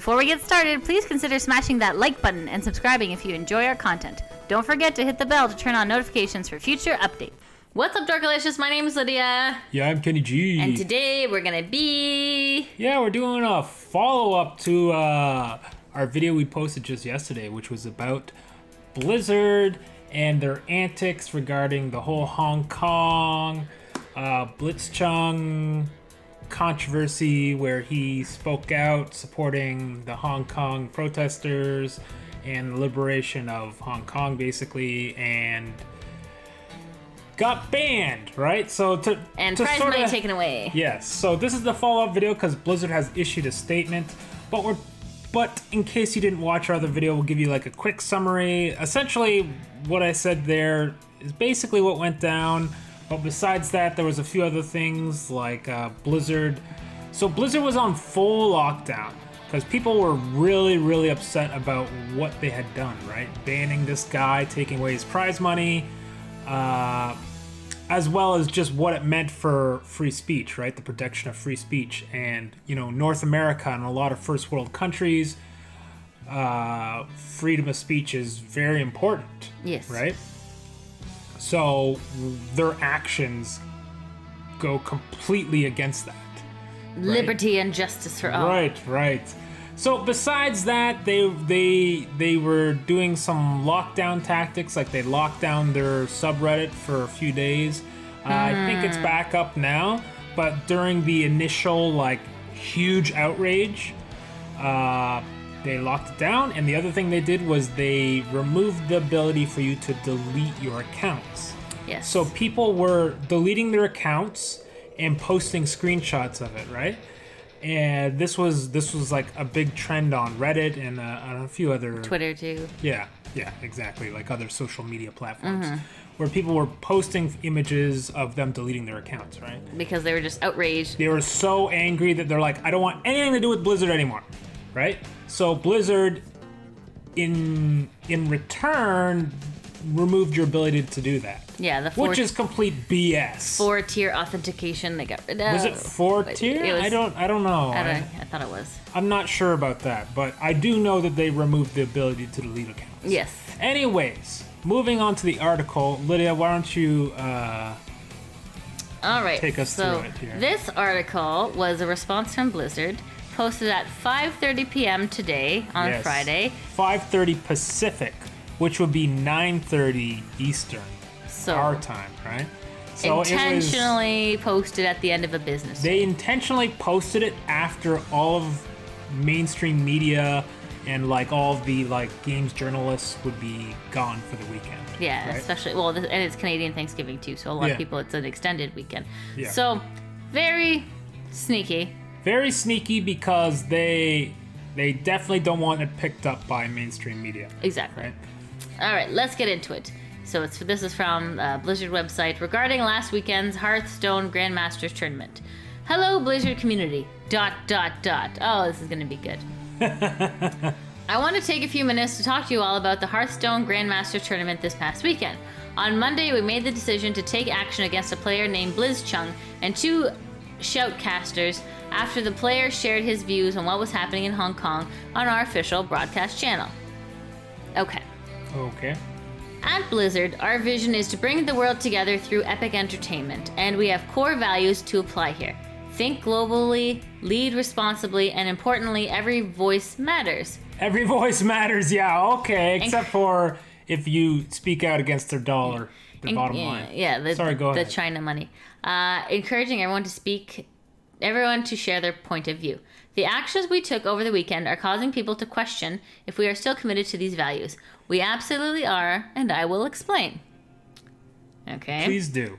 Before we get started, please consider smashing that like button and subscribing if you enjoy our content. Don't forget to hit the bell to turn on notifications for future updates. What's up, Dorkalicious? My name is Lydia. Yeah, I'm Kenny G. And today we're gonna be... Yeah, we're doing a follow-up to our video we posted just yesterday, which was about Blizzard and their antics regarding the whole Hong Kong Blitzchung controversy, where he spoke out supporting the Hong Kong protesters and the liberation of Hong Kong, basically, and got banned, right? So and prize money taken away. Yes. So this is the follow-up video because Blizzard has issued a statement, but in case you didn't watch our other video, we'll give you like a quick summary. Essentially, what I said there is basically what went down. But besides that, there was a few other things like Blizzard. So Blizzard was on full lockdown because people were really, really upset about what they had done, right? Banning this guy, taking away his prize money, as well as just what it meant for free speech, right? The protection of free speech. And, you know, North America and a lot of first world countries, freedom of speech is very important. Yes. Right? So their actions go completely against that. Right? Liberty and justice for all. Right. So besides that, they were doing some lockdown tactics, like they locked down their subreddit for a few days. I think it's back up now, but during the initial like huge outrage, they locked it down, and the other thing they did was they removed the ability for you to delete your accounts. Yes. So people were deleting their accounts and posting screenshots of it, right? And this was like a big trend on Reddit and on a few other... Twitter, too. Yeah, exactly. Like other social media platforms. Where people were posting images of them deleting their accounts, right? Because they were just outraged. They were so angry that they're like, I don't want anything to do with Blizzard anymore, right? So Blizzard, in return, removed your ability to do that. Yeah, which is complete BS. 4-tier authentication they got rid of. Was it 4-tier? I don't know. I thought it was. I'm not sure about that, but I do know that they removed the ability to delete accounts. Yes. Anyways, moving on to the article, Lydia, why don't you all right, take us through it here? This article was a response from Blizzard, posted at 5:30 p.m. today on Friday. 5:30 Pacific, which would be 9:30 Eastern. So our time, right? So intentionally posted at the end of a business day. They day. intentionally posted it after all of mainstream media and like all of the like games journalists would be gone for the weekend. Yeah, right? especially and it's Canadian Thanksgiving too, so a lot of people it's an extended weekend. Yeah. So very sneaky. Very sneaky because they definitely don't want it picked up by mainstream media. Exactly. Right? All right, let's get into it. So this is from Blizzard website regarding last weekend's Hearthstone Grandmasters tournament. Hello, Blizzard community. ... Oh, this is going to be good. I want to take a few minutes to talk to you all about the Hearthstone Grandmasters tournament this past weekend. On Monday, we made the decision to take action against a player named Blitzchung and two shoutcasters after the player shared his views on what was happening in Hong Kong on our official broadcast channel. Okay. At Blizzard, our vision is to bring the world together through epic entertainment, and we have core values to apply here. Think globally, lead responsibly, and importantly, every voice matters. Every voice matters, yeah, okay, except for if you speak out against their dollar, the bottom line. Yeah, go ahead. The China money. Encouraging everyone to share their point of view. The actions we took over the weekend are causing people to question if we are still committed to these values. We absolutely are, and I will explain. Okay? Please do.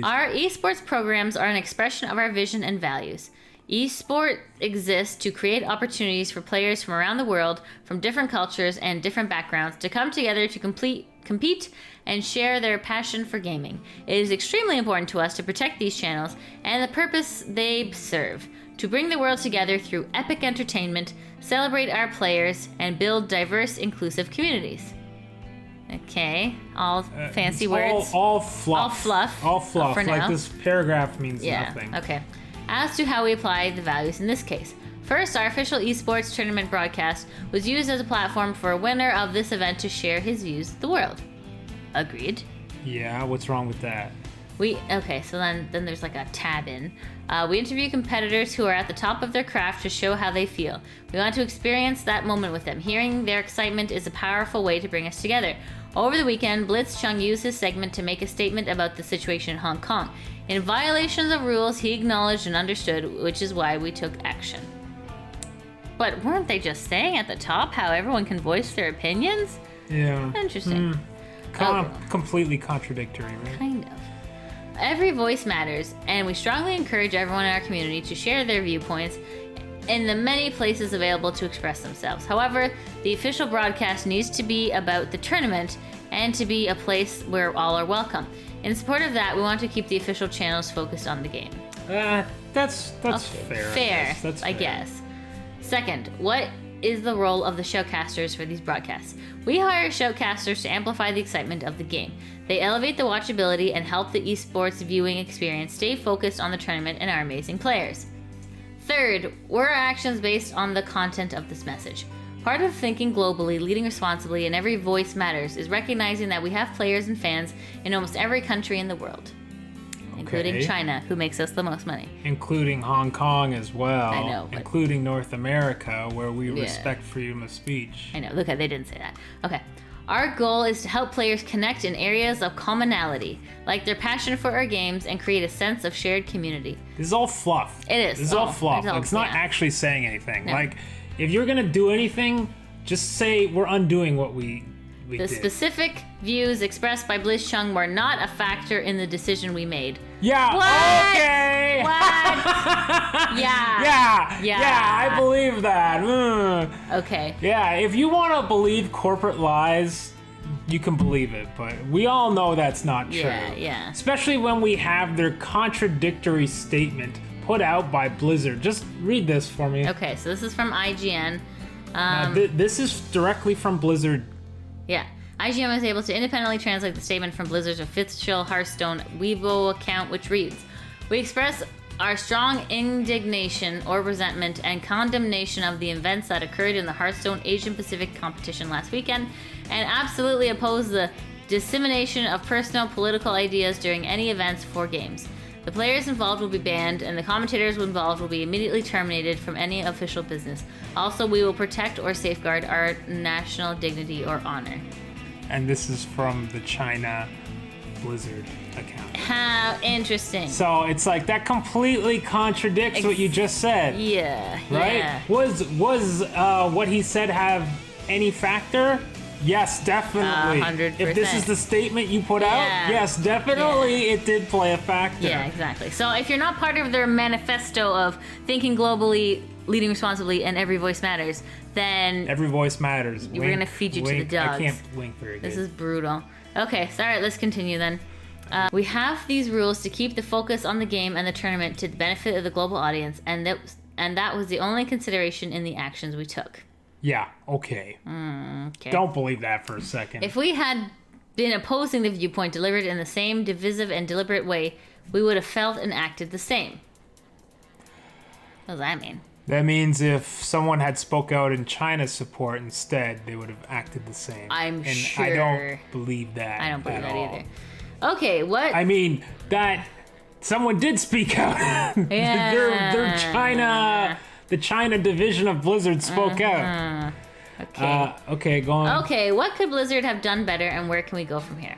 Our esports programs are an expression of our vision and values. Esport exists to create opportunities for players from around the world, from different cultures and different backgrounds, to come together to compete and share their passion for gaming. It is extremely important to us to protect these channels and the purpose they serve, to bring the world together through epic entertainment, celebrate our players, and build diverse, inclusive communities. Okay, all fancy words. All fluff. All fluff. For now. Like this paragraph means nothing. Okay. As to how we apply the values in this case. First, our official esports tournament broadcast was used as a platform for a winner of this event to share his views with the world. Agreed. Yeah, what's wrong with that? Okay, so then there's like a tab in. We interview competitors who are at the top of their craft to show how they feel. We want to experience that moment with them. Hearing their excitement is a powerful way to bring us together. Over the weekend, Blitzchung used his segment to make a statement about the situation in Hong Kong. In violations of rules, he acknowledged and understood, which is why we took action. But weren't they just saying at the top how everyone can voice their opinions? Yeah. Interesting. Completely contradictory, right? Kind of. Every voice matters, and we strongly encourage everyone in our community to share their viewpoints in the many places available to express themselves. However, the official broadcast needs to be about the tournament and to be a place where all are welcome. In support of that, we want to keep the official channels focused on the game. That's Okay. fair. Fair, That's I fair. guess. Second, what is the role of the shoutcasters for these broadcasts? We hire shoutcasters to amplify the excitement of the game. They elevate the watchability and help the esports viewing experience stay focused on the tournament and our amazing players. Third, were our actions based on the content of this message? Part of thinking globally, leading responsibly, and every voice matters is recognizing that we have players and fans in almost every country in the world, including Okay. China, who makes us the most money. Including Hong Kong as well. I know, but- Including North America, where we Yeah. respect freedom of speech. I know, look, they didn't say that. Okay. Our goal is to help players connect in areas of commonality, like their passion for our games, and create a sense of shared community. This is all fluff. It is. This is all Oh, fluff. it's all- It's not yeah. actually saying anything. No. Like, if you're gonna do anything, just say we're undoing what we The did. specific views expressed by Blitzchung were not a factor in the decision we made. Yeah. What? Okay. What? Yeah. Yeah. Yeah. Yeah. I believe that. Okay. Yeah. If you want to believe corporate lies, you can believe it, but we all know that's not true. Yeah, yeah. Especially when we have their contradictory statement put out by Blizzard. Just read this for me. Okay, so this is from IGN. Now, this is directly from Blizzard. Yeah. IGN was able to independently translate the statement from Blizzard's official Hearthstone Weibo account, which reads, "We express our strong indignation or resentment and condemnation of the events that occurred in the Hearthstone Asian Pacific competition last weekend and absolutely oppose the dissemination of personal political ideas during any events for games. The players involved will be banned, and the commentators involved will be immediately terminated from any official business. Also, we will protect or safeguard our national dignity or honor." And this is from the China Blizzard account. How interesting. So it's like that completely contradicts what you just said, Yeah. right? Yeah. Was what he said have any factor? Yes, definitely. 100%. If this is the statement you put out, Yeah. yes, definitely it did play a factor. Yeah, exactly. So if you're not part of their manifesto of thinking globally, leading responsibly, and every voice matters, then Every voice matters. We're gonna feed you to the wink. dogs. I can't wink very good. this is brutal. Okay, so all right, let's continue then. We have these rules to keep the focus on the game and the tournament to the benefit of the global audience, and that was the only consideration in the actions we took. Yeah, okay. Okay. Don't believe that for a second. If we had been opposing the viewpoint delivered in the same divisive and deliberate way, we would have felt and acted the same. What does that mean? That means if someone had spoke out in China's support instead, they would have acted the same. I'm and sure. I don't believe that. I don't believe at that all. either. Okay, what? I mean, that someone did speak out. Yeah. their China, the China division of Blizzard spoke out. Okay. Okay, go on. Okay, what could Blizzard have done better, and where can we go from here?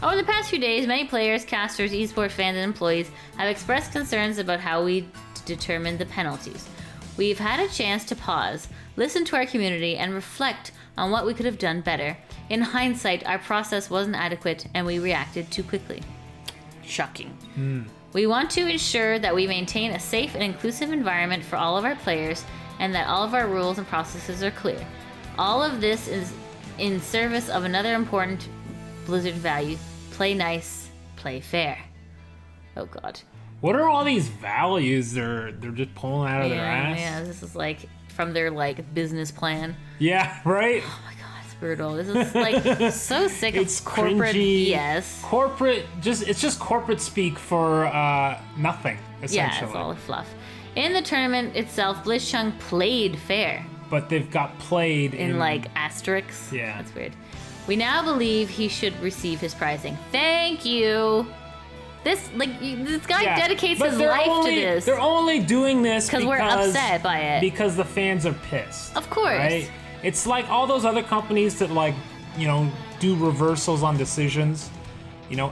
Over the past few days, many players, casters, esports fans, and employees have expressed concerns about how we determine the penalties. We've had a chance to pause, listen to our community, and reflect on what we could have done better. In hindsight, our process wasn't adequate, and we reacted too quickly. Shocking. We want to ensure that we maintain a safe and inclusive environment for all of our players, and that all of our rules and processes are clear. All of this is in service of another important Blizzard value: play nice, play fair. Oh god. What are all these values they're just pulling out of their ass? Yeah, this is like from their like business plan. Yeah, right? Oh my god, it's brutal. This is like so sick of corporate cringy, BS. It's just corporate speak for nothing, essentially. Yeah, it's all fluff. In the tournament itself, Blitzchung played fair. But they've got played in like asterisks. Yeah. That's weird. We now believe he should receive his prizing. Thank you. This guy dedicates his life to this. They're only doing this because we're upset by it. Because the fans are pissed. Of course. Right? It's like all those other companies that like, do reversals on decisions,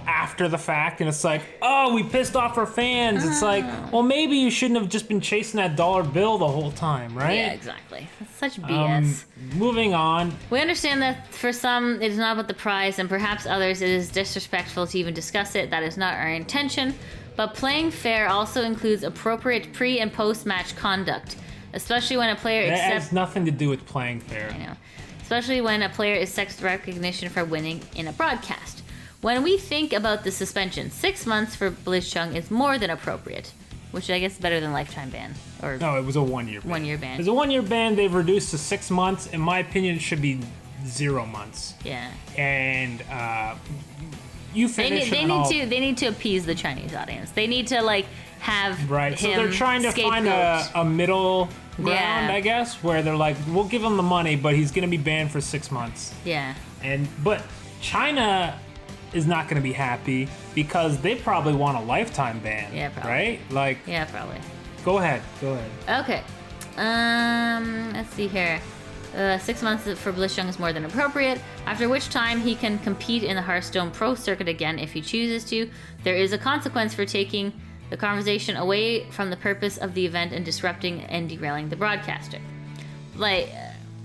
after the fact, and it's like, oh, we pissed off our fans. It's like, well, maybe you shouldn't have just been chasing that dollar bill the whole time, right? Yeah, exactly. That's such BS. Moving on. We understand that for some, it is not about the prize, and perhaps others, it is disrespectful to even discuss it. That is not our intention. But playing fair also includes appropriate pre- and post-match conduct, especially when a player That has nothing to do with playing fair. I know. Especially when a player is sex recognition for winning in a broadcast. When we think about the suspension, 6 months for Blitzchung is more than appropriate, which I guess is better than lifetime ban. Or no, it was a 1 year ban. 1 year ban. It's a 1 year ban. They've reduced to 6 months. In my opinion, it should be 0 months. Yeah. And you finish. They need to appease the Chinese audience. They need to like have right. So him they're trying to find a middle ground, I guess, where they're like, we'll give him the money, but he's gonna be banned for 6 months. Yeah. But China is not going to be happy because they probably want a lifetime ban. Yeah, probably. Right? Like. Yeah, probably. Go ahead. Okay. Let's see here. 6 months for Blitzchung is more than appropriate, after which time he can compete in the Hearthstone Pro Circuit again if he chooses to. There is a consequence for taking the conversation away from the purpose of the event and disrupting and derailing the broadcaster. Like,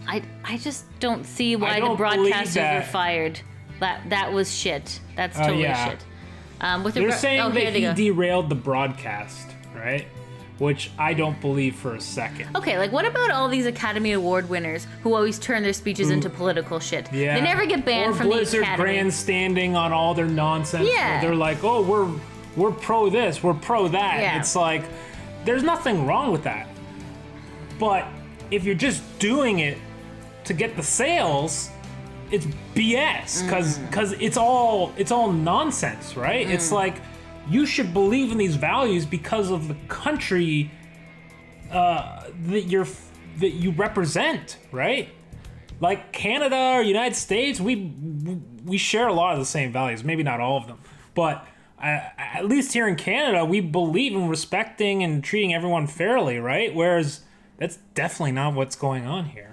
I just don't see why the broadcasters were fired. That was shit. That's totally shit. They're saying that he derailed the broadcast, right? Which I don't believe for a second. Okay, like what about all these Academy Award winners who always turn their speeches into political shit? Yeah. They never get banned from Blizzard the Academy. grandstanding on all their nonsense. Yeah. They're like, oh, we're pro this, we're pro that. Yeah. It's like, there's nothing wrong with that. But if you're just doing it to get the sales, it's BS because it's all nonsense, right? It's like you should believe in these values because of the country that you represent, right? Like Canada or United States, we share a lot of the same values. Maybe not all of them, but at least here in Canada, we believe in respecting and treating everyone fairly, right? Whereas that's definitely not what's going on here.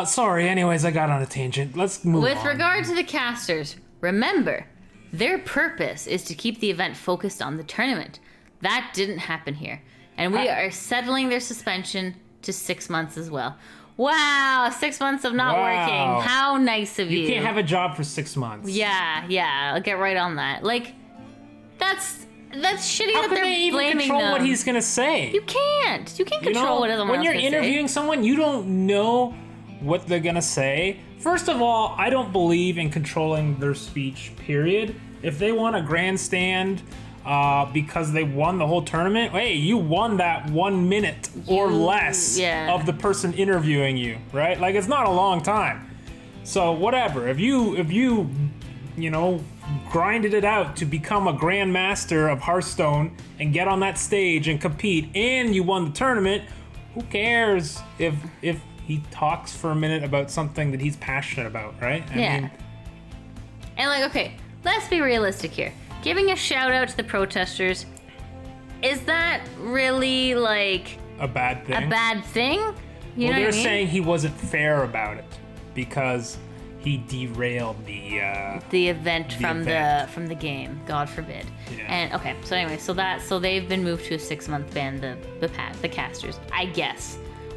Sorry, anyways, I got on a tangent. Let's move on. With regard to the casters, remember, their purpose is to keep the event focused on the tournament. That didn't happen here. And we are settling their suspension to 6 months as well. Wow, 6 months of not working. How nice of you. You can't have a job for 6 months. Yeah, I'll get right on that. Like, that's shitty that they're they even blaming control them. what he's gonna say? You can't control what someone else When you're gonna interviewing someone, you don't know what they're gonna say. First of all, I don't believe in controlling their speech, period. If they want a grandstand because they won the whole tournament, hey, you won that 1 minute or less of the person interviewing you, right? Like, it's not a long time. So whatever. If you grinded it out to become a grandmaster of Hearthstone and get on that stage and compete and you won the tournament, who cares if he talks for a minute about something that he's passionate about, right? I mean, and like, okay, let's be realistic here. Giving a shout out to the protesters, is that really like a bad thing? You know well, what I they're mean? saying he wasn't fair about it because he derailed the event from the game. God forbid. Yeah. And okay, so anyway, so they've been moved to a 6 month ban. The casters, I guess.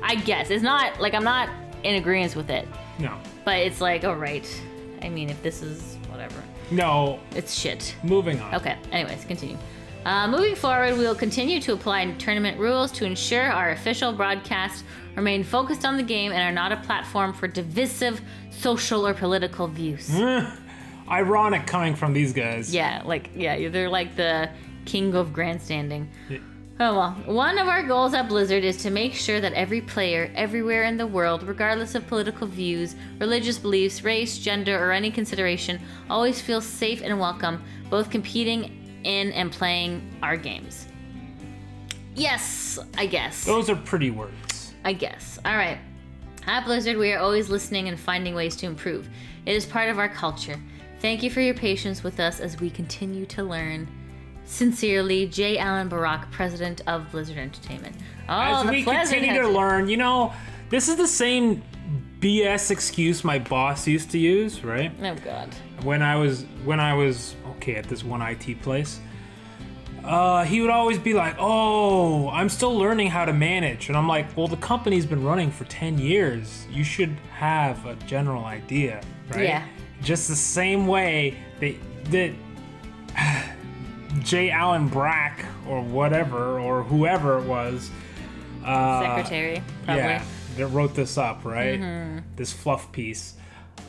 It's not like I'm not in agreement with it. No. But it's like, all right. I mean, if this is whatever. No. It's shit. Moving on. Okay. Anyways, continue. Moving forward, we will continue to apply tournament rules to ensure our official broadcasts remain focused on the game and are not a platform for divisive social or political views. Ironic coming from these guys. Yeah, they're like the king of grandstanding. Oh well, one of our goals at Blizzard is to make sure that every player everywhere in the world, regardless of political views, religious beliefs, race, gender, or any consideration, always feels safe and welcome, both competing in and playing our games. Yes, I guess. Those are pretty words. I guess. All right. At Blizzard, we are always listening and finding ways to improve. It is part of our culture. Thank you for your patience with us as we continue to learn. Sincerely, J. Allen Barack, President of Blizzard Entertainment. Oh, as we continue to learn, this is the same BS excuse my boss used to use, right? Oh God. When I was at this one IT place, he would always be like, "Oh, I'm still learning how to manage," and I'm like, "Well, the company's been running for 10 years. You should have a general idea, right?" Yeah. Just the same way that J. Allen Brack or whatever or whoever it was, Secretary, probably. yeah, that wrote this up, right? Mm-hmm. This fluff piece.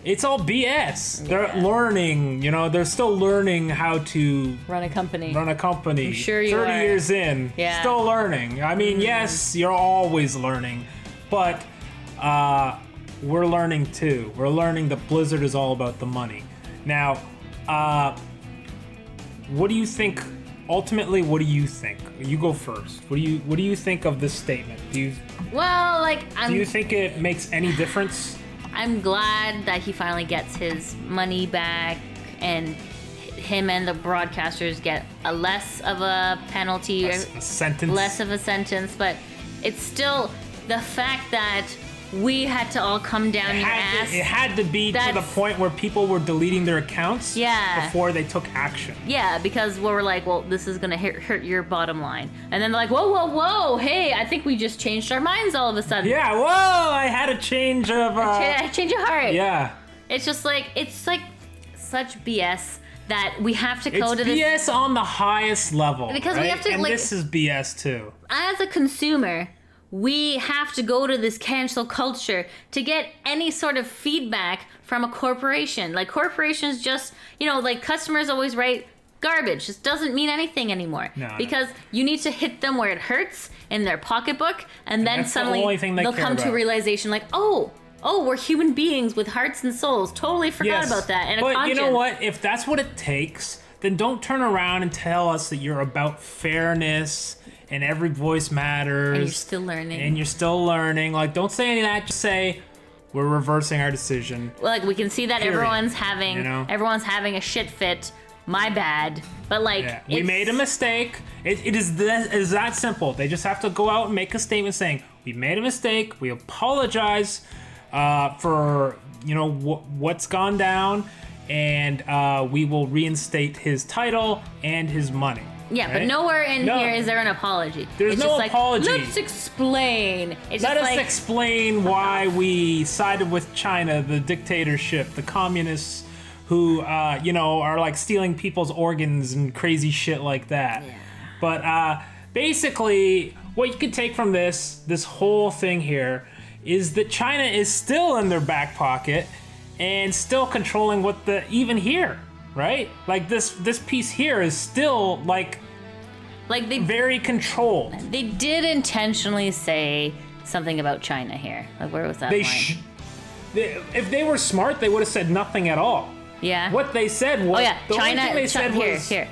It's all BS. Yeah. They're learning, they're still learning how to Run a company. I'm sure you 30 are. years in, Yeah. still learning. I mean, yes, you're always learning, but we're learning too. We're learning that Blizzard is all about the money. Now, what do you think? Ultimately, what do you think? You go first. What do you think of this statement? Do you think it makes any difference? I'm glad that he finally gets his money back, and him and the broadcasters get a less of a penalty, A sentence. less of a sentence. But it's still the fact that we had to all come down your ass. It had to be to the point where people were deleting their accounts before they took action. Yeah, because we're like, well, this is going to hurt your bottom line. And then they're like, whoa, hey, I think we just changed our minds all of a sudden. Yeah, whoa, I had a change of... change of heart. Yeah. It's just like, such BS that we have to go to this... It's BS on the highest level, because right? we have to, and this is BS too. As a consumer, we have to go to this cancel culture to get any sort of feedback from a corporation. Like, corporations just, customers always write garbage. This doesn't mean anything anymore. Because you need to hit them where it hurts in their pocketbook, and then suddenly they'll come to a realization like, oh, we're human beings with hearts and souls. Totally forgot about that. And but you know what? If that's what it takes, then don't turn around and tell us that you're about fairness and every voice matters. And you're still learning. Like, don't say any of that. Just say, we're reversing our decision. Like, we can see that Period. everyone's having a shit fit. My bad. But we made a mistake. It is that simple. They just have to go out and make a statement saying, we made a mistake. We apologize for what's gone down, and we will reinstate his title and his money. Yeah, right? But nowhere in here is there an apology. There's no apology. Let's explain. Let us explain why we sided with China, the dictatorship, the communists who, are like stealing people's organs and crazy shit like that. Yeah. But basically, what you could take from this whole thing here is that China is still in their back pocket and still controlling even here. Right? Like this piece here is still like they very controlled. They did intentionally say something about China here. Like, where was that line? If they were smart, they would have said nothing at all. Yeah. What they said was China. Only thing they said was here.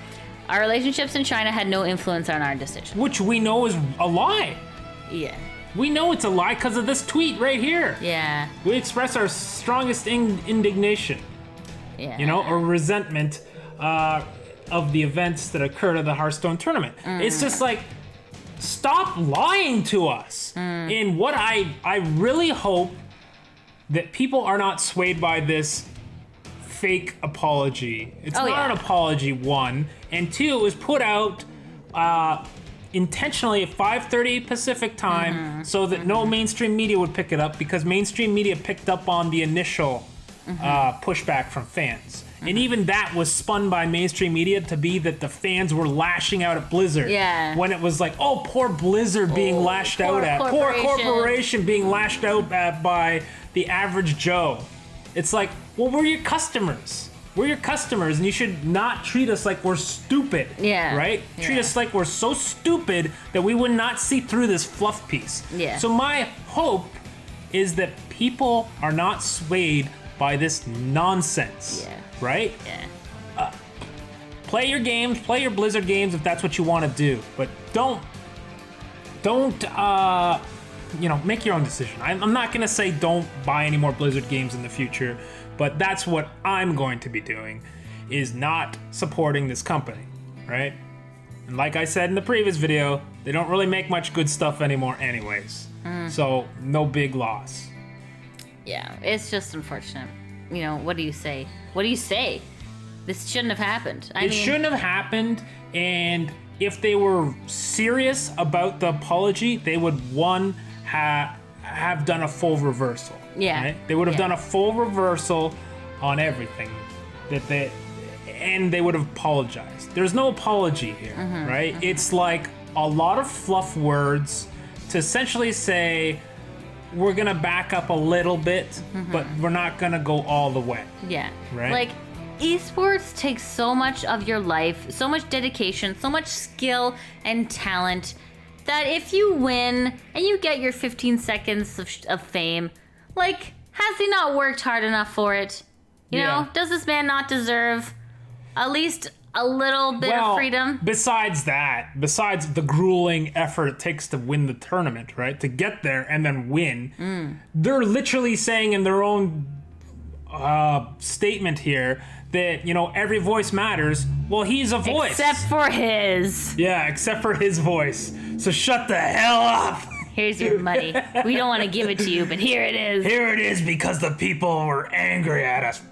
Our relationships in China had no influence on our decision. Which we know is a lie. Yeah. We know it's a lie because of this tweet right here. Yeah. We express our strongest indignation. Yeah. Or resentment of the events that occurred at the Hearthstone tournament. It's just like, stop lying to us. And what I really hope that people are not swayed by this fake apology. It's not an apology, one. And two, it was put out intentionally at 5:30 Pacific time so that no mainstream media would pick it up, because mainstream media picked up on the initial pushback from fans. And even that was spun by mainstream media to be that the fans were lashing out at Blizzard. Yeah. When it was like, oh, poor Blizzard being lashed out at. Poor corporation being lashed out at by the average Joe. It's like, well, we're your customers. We're your customers, and you should not treat us like we're stupid. Yeah. Right? Yeah. Treat us like we're so stupid that we would not see through this fluff piece. Yeah. So my hope is that people are not swayed by this nonsense. Yeah. Right? Yeah. Play your games, play your Blizzard games if that's what you want to do, but don't make your own decision. I'm not gonna say don't buy any more Blizzard games in the future, but that's what I'm going to be doing, is not supporting this company, right? And like I said in the previous video, they don't really make much good stuff anymore anyways. So no big loss. Yeah, it's just unfortunate. What do you say? What do you say? This shouldn't have happened. It shouldn't have happened, and if they were serious about the apology, they would, have done a full reversal. Yeah. Right? They would have done a full reversal on everything and they would have apologized. There's no apology here, right? It's like a lot of fluff words to essentially say, we're gonna back up a little bit, but we're not gonna go all the way. Yeah. Right? Like, esports takes so much of your life, so much dedication, so much skill and talent, that if you win and you get your 15 seconds of fame, like, has he not worked hard enough for it? You know, does this man not deserve at least a little bit of freedom? Besides the grueling effort it takes to win the tournament, right? To get there and then win, they're literally saying in their own statement here that, every voice matters. Well, he's a voice. Except for his. Yeah, except for his voice. So shut the hell up. Here's your money. We don't want to give it to you, but here it is. Here it is because the people were angry at us.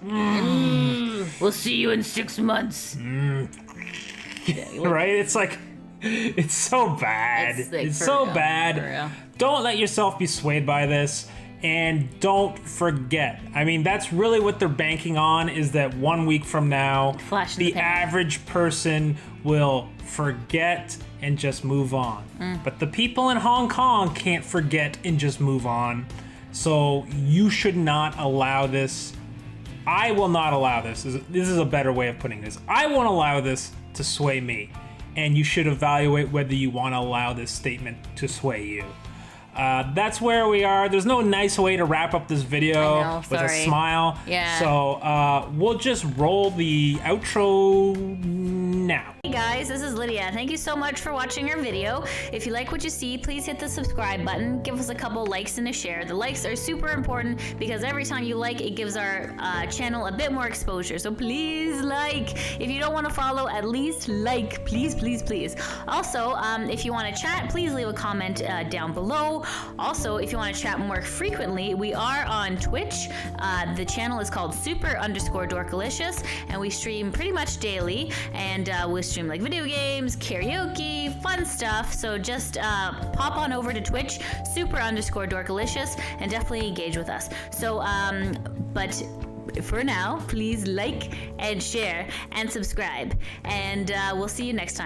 We'll see you in 6 months. Right? It's like, it's so bad. It's so bad. Don't let yourself be swayed by this. And don't forget. I mean, that's really what they're banking on, is that 1 week from now, the average person will forget and just move on. But the people in Hong Kong can't forget and just move on. So you should not allow this. I will not allow this. This is a better way of putting this. I won't allow this to sway me. And you should evaluate whether you want to allow this statement to sway you. That's where we are. There's no nice way to wrap up this video with a smile. Yeah. So we'll just roll the outro now. Hey guys, this is Lydia. Thank you so much for watching our video. If you like what you see, please hit the subscribe button. Give us a couple likes and a share. The likes are super important because every time you like, it gives our channel a bit more exposure. So please like. If you don't want to follow, at least like. Please, please, please. Also, if you want to chat, please leave a comment down below. Also, if you want to chat more frequently, we are on Twitch. The channel is called super_dorkalicious, and we stream pretty much daily, and we stream like video games, karaoke, fun stuff. So just pop on over to Twitch, super_dorkalicious, and definitely engage with us. So, but for now, please like and share and subscribe, and we'll see you next time.